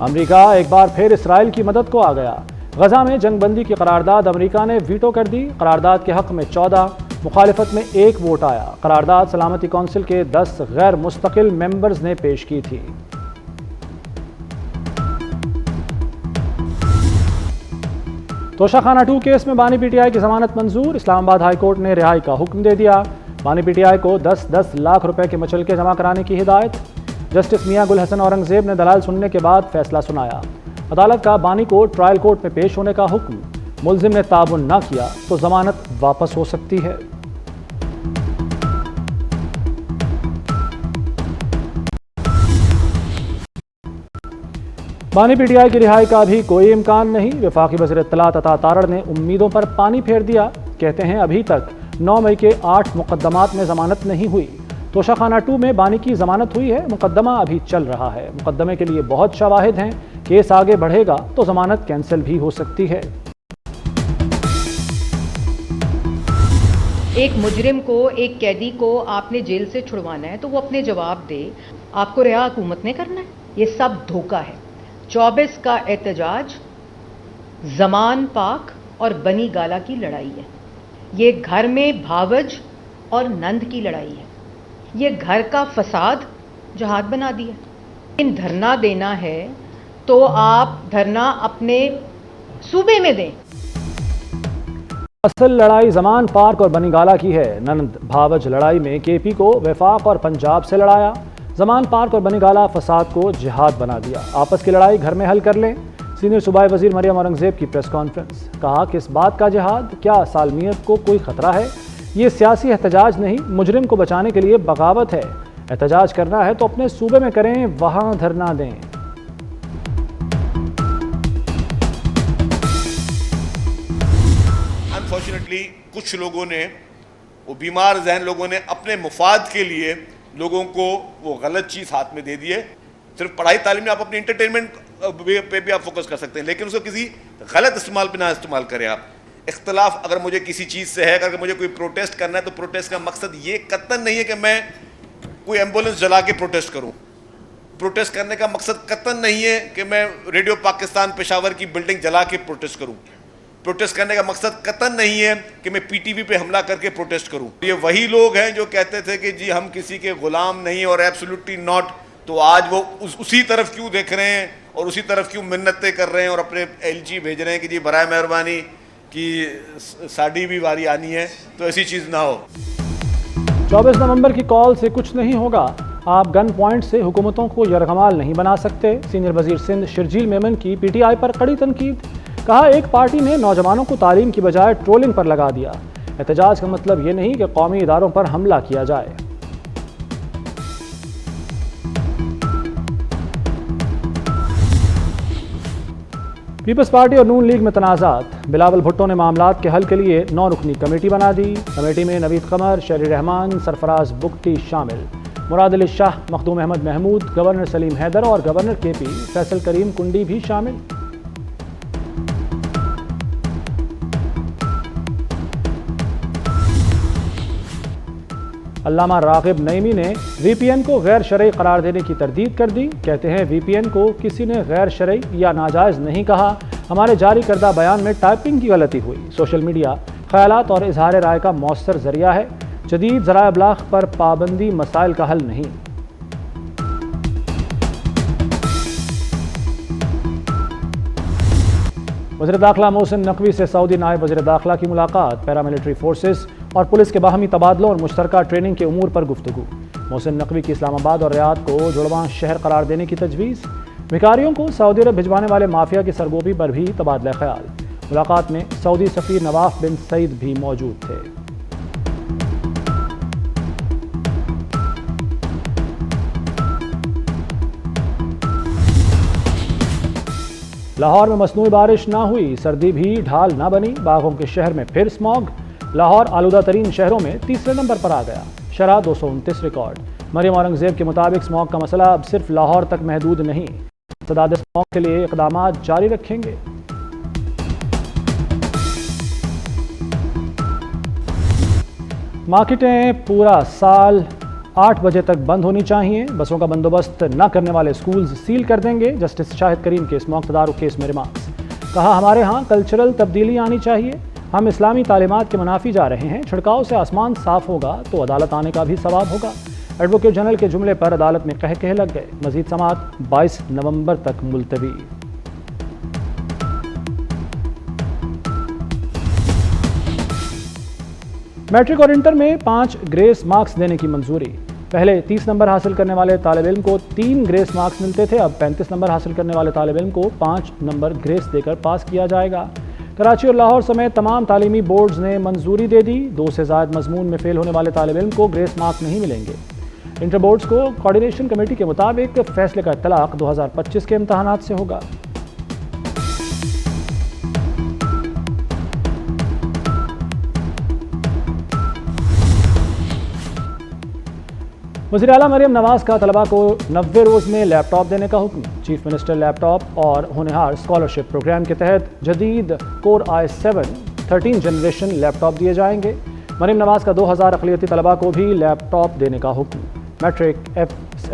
America एक बार फिर Israel की मदद को आ गया। गजा में जंगबंदी की करारदाद अमेरिका ने वीटो कर दी। करारदाद के हक में 14, मुखालिफत में 1 वोट आया। करारदाद सलामती कौंसिल के 10 गैर मुस्तकिल मेंबर्स ने पेश की थी। तोशाखाना 2 केस में बानी पीटीआई की जमानत मंजूर। इस्लामाबाद हाई कोर्ट ने रिहाई का हुक्म दे दिया। बानी पीटीआई को 10-10 लाख रुपए के मचलके जमा कराने की हिदायत। जस्टिस मियां गुल हसन औरंगजेब ने दलाल सुनने के बाद फैसला सुनाया। अदालत का बानी को ट्रायल कोर्ट में पेश होने का हुक्म। मुल्जिम ने ताबुन ना किया तो जमानत वापस हो सकती है। बानी पीटीआई की रिहाई का भी कोई इम्कान नहीं। वफाकी वज़ीर इत्तलात अता तारड़ ने उम्मीदों पर पानी फेर दिया। कहते हैं अभी तक 9 मई के 8 मुकदमात में जमानत नहीं हुई। तोशाखाना 2 में बानी की जमानत हुई है। मुकदमा अभी चल रहा है। मुकदमे के लिए बहुत शवाहिद हैं। केस आगे बढ़ेगा तो जमानत कैंसिल भी हो सकती है। एक मुजरिम को, एक कैदी को आपने जेल से छुड़वाना है तो वो अपने जवाब दे। आपको रिहा हुकूमत ने करना है। ये सब धोखा है। 24 का एहतजाज जमान पाक और बनी गाला की लड़ाई है। ये घर में भावज और नंद की लड़ाई है। ये घर का फसाद जहाद बना दिया। इन धरना देना है तो आप धरना अपने सूबे में दें। असल लड़ाई जमान पार्क और बनीगाला की है। नंद भावज लड़ाई में केपी को वफाक और पंजाब से लड़ाया। जमान पार्क और बनीगाला फसाद को जिहाद बना दिया। आपस की लड़ाई घर में हल कर लें। सीनियर सूबाई वजीर मरियम औरंगजेब की प्रेस कॉन्फ्रेंस। कहा किस बात का जिहाद, क्या सालमियत को कोई खतरा है? ये सियासी एहतजाज नहीं, मुजरिम को बचाने के लिए बगावत है। एहतजाज करना है तो अपने सूबे में करें, वहां धरना दें। अनफॉर्चुनेटली कुछ लोगों ने, वो बीमार जहन लोगों ने अपने मुफाद के लिए लोगों को वो गलत चीज़ हाथ में दे दिए। सिर्फ पढ़ाई तालीम में आप अपनी इंटरटेनमेंट पे भी आप फोकस कर सकते हैं, लेकिन उसको किसी गलत इस्तेमाल पे ना इस्तेमाल करें। आप इख्तलाफ अगर मुझे किसी चीज़ से है, अगर मुझे कोई प्रोटेस्ट करना है तो प्रोटेस्ट का मकसद ये कतई नहीं है कि मैं कोई एम्बुलेंस जला के प्रोटेस्ट करूँ। प्रोटेस्ट करने का मकसद कतई नहीं है कि मैं रेडियो पाकिस्तान पेशावर की बिल्डिंग जला के प्रोटेस्ट करूँ। प्रोटेस्ट करने का मकसद कतई नहीं है कि मैं पीटीवी पे हमला करके प्रोटेस्ट करूं। ये वही लोग हैं जो कहते थे कि जी हम किसी के गुलाम नहीं और एब्सोल्युटली नॉट, तो आज वो उसी तरफ क्यों देख रहे हैं और उसी तरफ क्यों मिन्नतें कर रहे हैं और अपने एलजी भेज रहे हैं कि जी बराए मेहरबानी कि साड़ी भी वारी आनी है, तो ऐसी चीज़ ना हो। 24 नवंबर की कॉल से कुछ नहीं होगा। आप गन पॉइंट से हुकूमतों को यरगमाल नहीं बना सकते। सीनियर वजीर सिंध शर्जील मेमन की पीटीआई पर कड़ी तनकीद। कहा एक पार्टी ने नौजवानों को तालीम की बजाय ट्रोलिंग पर लगा दिया। एहतजाज का मतलब ये नहीं कि कौमी इदारों पर हमला किया जाए। पीपल्स पार्टी और नून लीग में तनाज़ात। बिलावल भुट्टो ने मामलात के हल के लिए 9 रुकनी कमेटी बना दी। कमेटी में नवीद कमर, शहरी रहमान, सरफराज बुगटी शामिल। मुराद अली शाह, मखदूम अहमद महमूद, गवर्नर सलीम हैदर और गवर्नर केपी फैसल करीम कुंडी भी शामिल। अल्लामा रागिब नईमी ने वीपीएन को गैर शरई करार देने की तरदीद कर दी। कहते हैं वीपीएन को किसी ने गैर शरई या नाजायज़ नहीं कहा। हमारे जारी करदा बयान में टाइपिंग की गलती हुई। सोशल मीडिया ख्यालात और इजहार राय का मौसर जरिया है। जदीद ज़राए इब्लाग पर पाबंदी मसाइल का हल नहीं। वज़ीर दाखिला मोहसिन नकवी से सऊदी नायब वज़ीर दाखिला की मुलाकात। पैरामिलिट्री फोर्सेस और पुलिस के बाहमी तबादलों और मुश्तरका ट्रेनिंग के उमूर पर गुफ्तगू। मोहसिन नकवी की इस्लामाबाद और रियाद को जुड़वां शहर करार देने की तजवीज़। भिखारियों को सऊदी अरब भिजवाने वाले माफिया की सरगोशी पर भी तबादला ख्याल। मुलाकात में सऊदी सफ़ीर नवाफ बिन सईद भी मौजूद थे। लाहौर में मसनूई बारिश ना हुई, सर्दी भी ढाल ना बनी। बागों के शहर में फिर स्मॉग। लाहौर आलूदा तरीन शहरों में तीसरे नंबर पर आ गया। शरह 229 रिकॉर्ड। मरियम औरंगजेब के मुताबिक स्मॉग का मसला अब सिर्फ लाहौर तक महदूद नहीं। सदाद स्मॉग के लिए इक़दाम जारी रखेंगे। मार्केटें पूरा साल 8 बजे तक बंद होनी चाहिए। बसों का बंदोबस्त न करने वाले स्कूल्स सील कर देंगे। जस्टिस शाहिद करीम के इस मौक़िफ़दार केस में रिमार्क्स। कहा, हमारे यहाँ कल्चरल तब्दीली आनी चाहिए। हम इस्लामी तालीमात के मुनाफी जा रहे हैं। छिड़काव से आसमान साफ होगा तो अदालत आने का भी सवाब होगा। एडवोकेट जनरल के जुमले पर अदालत में कह लग गए। मजीद समाअत 22 नवंबर तक मुलतवी। मैट्रिक और इंटर में 5 ग्रेस मार्क्स देने की मंजूरी। पहले 30 नंबर हासिल करने वाले तालिब इल्म को 3 ग्रेस मार्क्स मिलते थे। अब 35 नंबर हासिल करने वाले तालिब इल्म को 5 नंबर ग्रेस देकर पास किया जाएगा। कराची और लाहौर समेत तमाम तालीमी बोर्ड्स ने मंजूरी दे दी। 2 से ज़ायद मजमून में फेल होने वाले तालिब इल्म को ग्रेस मार्क्स नहीं मिलेंगे। इंटर बोर्ड्स को कोऑर्डिनेशन कमेटी के मुताबिक फैसले का इत्तलाक 2025 के इम्तहानात से होगा। वज़ीर आला मरियम नवाज का तलबा को 90 रोज़ में लैपटॉप देने का हुक्म। चीफ मिनिस्टर लैपटॉप और होनहार स्कॉलरशिप प्रोग्राम के तहत जदीद कोर i7 13 जनरेशन लैपटॉप दिए जाएंगे। मरियम नवाज का 2000 अक़लियती तलबा को भी लैपटॉप देने का हुक्म। मैट्रिक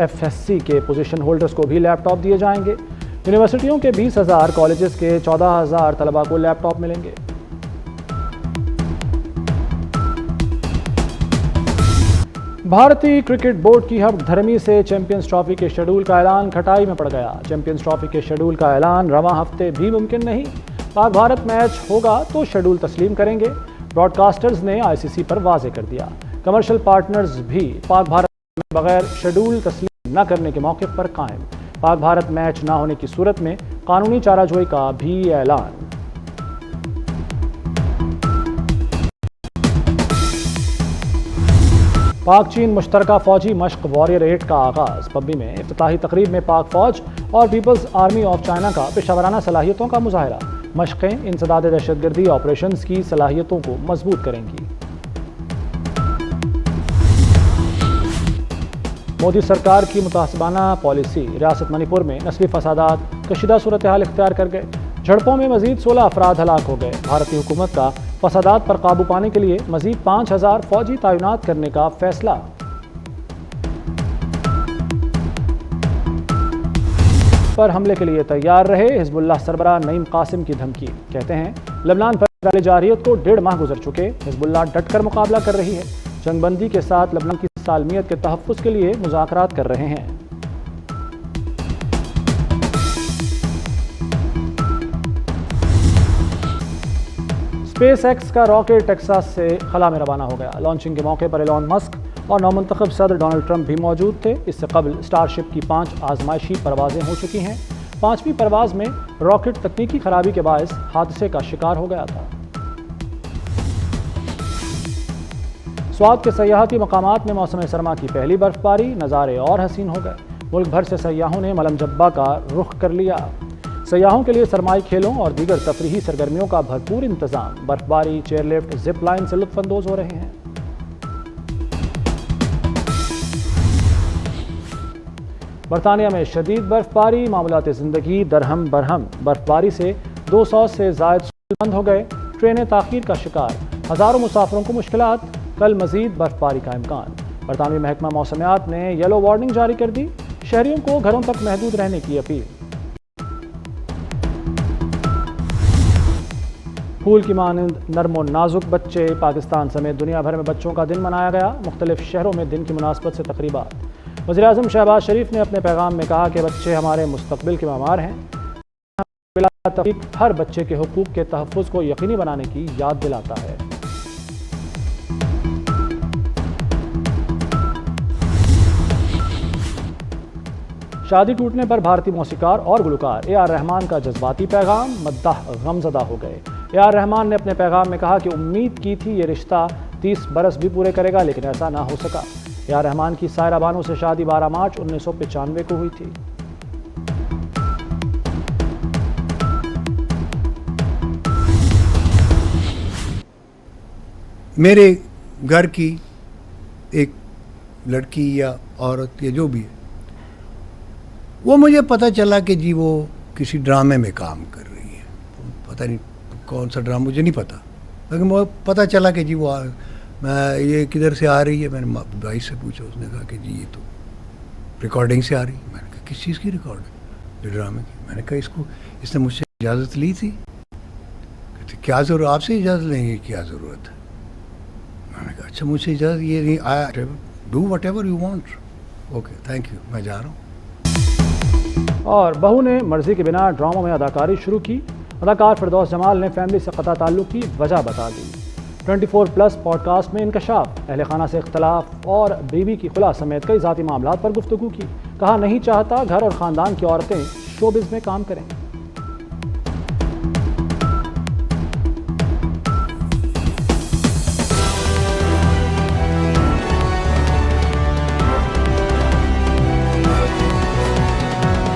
FSC के पोजीशन होल्डर्स को भी लैपटॉप दिए जाएंगे। यूनिवर्सिटियों के 20,000, कॉलेजेस के 14,000 तलबा को लैपटॉप मिलेंगे। भारतीय क्रिकेट बोर्ड की हड़धर्मी से चैंपियंस ट्रॉफी के शेड्यूल का ऐलान खटाई में पड़ गया। चैंपियंस ट्रॉफी के शेड्यूल का ऐलान रवां हफ्ते भी मुमकिन नहीं। पाक भारत मैच होगा तो शेड्यूल तस्लीम करेंगे। ब्रॉडकास्टर्स ने ICC पर वाजे कर दिया। कमर्शियल पार्टनर्स भी पाक भारत में बगैर शेड्यूल तस्लीम न करने के मौके पर कायम। पाक भारत मैच न होने की सूरत में कानूनी चाराजोई का भी ऐलान। पाक चीन मुश्तरका फौजी मश्क वॉरियर 8 का आगाज़। पब्बी में इफ्तिताही तकरीब में पाक फौज और पीपल्स आर्मी ऑफ चाइना का पेशावराना सलाहियतों का मुजाहरा। मशक़ें इंसदाद दहशतगर्दी ऑपरेशंस की सलाहियतों को मजबूत करेंगी। मोदी सरकार की मुतासिबाना पॉलिसी। रियासत मणिपुर में नस्ली फसादात कशीदा सूरत हाल इख्तियार कर गए। झड़पों में मजीद 16 अफराद हलाक हो गए। भारतीय हुकूमत का फसादात पर काबू पाने के लिए मजीद 5000 फौजी तैनात करने का फैसला। पर हमले के लिए तैयार रहे। हिजबुल्लाह सरबराह नईम कासिम की धमकी। कहते हैं, लबनान पर इजरायली जारहियत को 1.5 माह गुजर चुके। हिजबुल्लाह डटकर मुकाबला कर रही है। जंगबंदी के साथ लबनान की सालमियत के तहफ़्फ़ुज़ के लिए मुज़ाकरात कर रहे हैं। स्पेस एक्स का रॉकेट टेक्सास से खला में रवाना हो गया। लॉन्चिंग के मौके पर एलॉन मस्क और नौमुंतखब सदर डोनाल्ड ट्रंप भी मौजूद थे। इससे कबल स्टारशिप की 5 आजमाइशी परवाजें हो चुकी हैं। 5वीं परवाज में रॉकेट तकनीकी खराबी के बायस हादसे का शिकार हो गया था। स्वात के सयाहती मकामात में मौसम सरमा की पहली बर्फबारी। नज़ारे और हसीन हो गए। मुल्क भर से सयाहों ने मलम जब्बा का रुख कर लिया। सयाहों के लिए सरमाई खेलों और दीगर तफरीही सरगर्मियों का भरपूर इंतजाम। बर्फबारी, चेयरलिफ्ट, जिप लाइन से लुत्फानंदोज हो रहे हैं। बरतानिया में शदीद बर्फबारी। मामूलात ज़िंदगी दरहम बरहम। बर्फबारी से 200 से ज़ायद स्कूल बंद हो गए। ट्रेनें ताख़ीर का शिकार। हज़ारों मुसाफिरों को मुश्किलात। कल मज़ीद बर्फबारी का इम्कान। बरतानवी महकमा मौसमियात ने येलो वार्निंग जारी कर दी। शहरियों को घरों तक महदूद रहने की अपील। फूल की मानंद नरम और नाजुक बच्चे। पाकिस्तान समेत दुनिया भर में बच्चों का दिन मनाया गया। मुख्तलिफ शहरों में दिन की मुनासबत से तकरीबात। वज़ीर-ए-आज़म शहबाज शरीफ ने अपने पैगाम में कहा कि बच्चे हमारे मुस्तकबिल के मामार हैं। बिला तफ़रीक़ हर बच्चे के हुकूक़ के तहफ़्फ़ुज़ को यकीनी बनाने की याद दिलाता है। शादी टूटने पर भारतीय मौसीकार और गुलकार A.R. रहमान का जज्बाती पैगाम। मद्दाह गमज़दा हो गए। A.R. रहमान ने अपने पैगाम में कहा कि उम्मीद की थी ये रिश्ता 30 बरस भी पूरे करेगा, लेकिन ऐसा ना हो सका। A.R. रहमान की सायरा बानो से शादी 12 मार्च 1995 को हुई थी। मेरे घर की एक लड़की या औरत या जो भी है, वो मुझे पता चला कि जी वो किसी ड्रामे में काम कर रही है। पता नहीं कौन सा ड्रामा, मुझे नहीं पता, लेकिन वो पता चला कि जी वो मैं ये किधर से आ रही है, मैंने भाई से पूछा, उसने कहा कि जी ये तो रिकॉर्डिंग से आ रही है। मैंने कहा किस चीज़ की रिकॉर्डिंग? ड्रामे की। मैंने कहा इसने मुझसे इजाज़त ली थी? कहते क्या ज़रूरत, आपसे इजाज़त लेंगे, क्या ज़रूरत है? मैंने कहा अच्छा मुझसे इजाज़त ये नहीं आया, do what ever you want, okay thank you, मैं जा रहा हूँ। और बहू ने मर्जी के बिना ड्रामों में अदाकारी शुरू की। अदाकार फिरदौस जमाल ने फैमिली से क़ता ताल्लुक़ की वजह बता दी। 24+ पॉडकास्ट में इंकशाफ, अहले खाना से इख्तलाफ और बीवी की खुला समेत कई ज़ाती मामलात पर गुफ्तगू की। कहा नहीं चाहता घर और ख़ानदान की औरतें शोबिज़ में काम करें।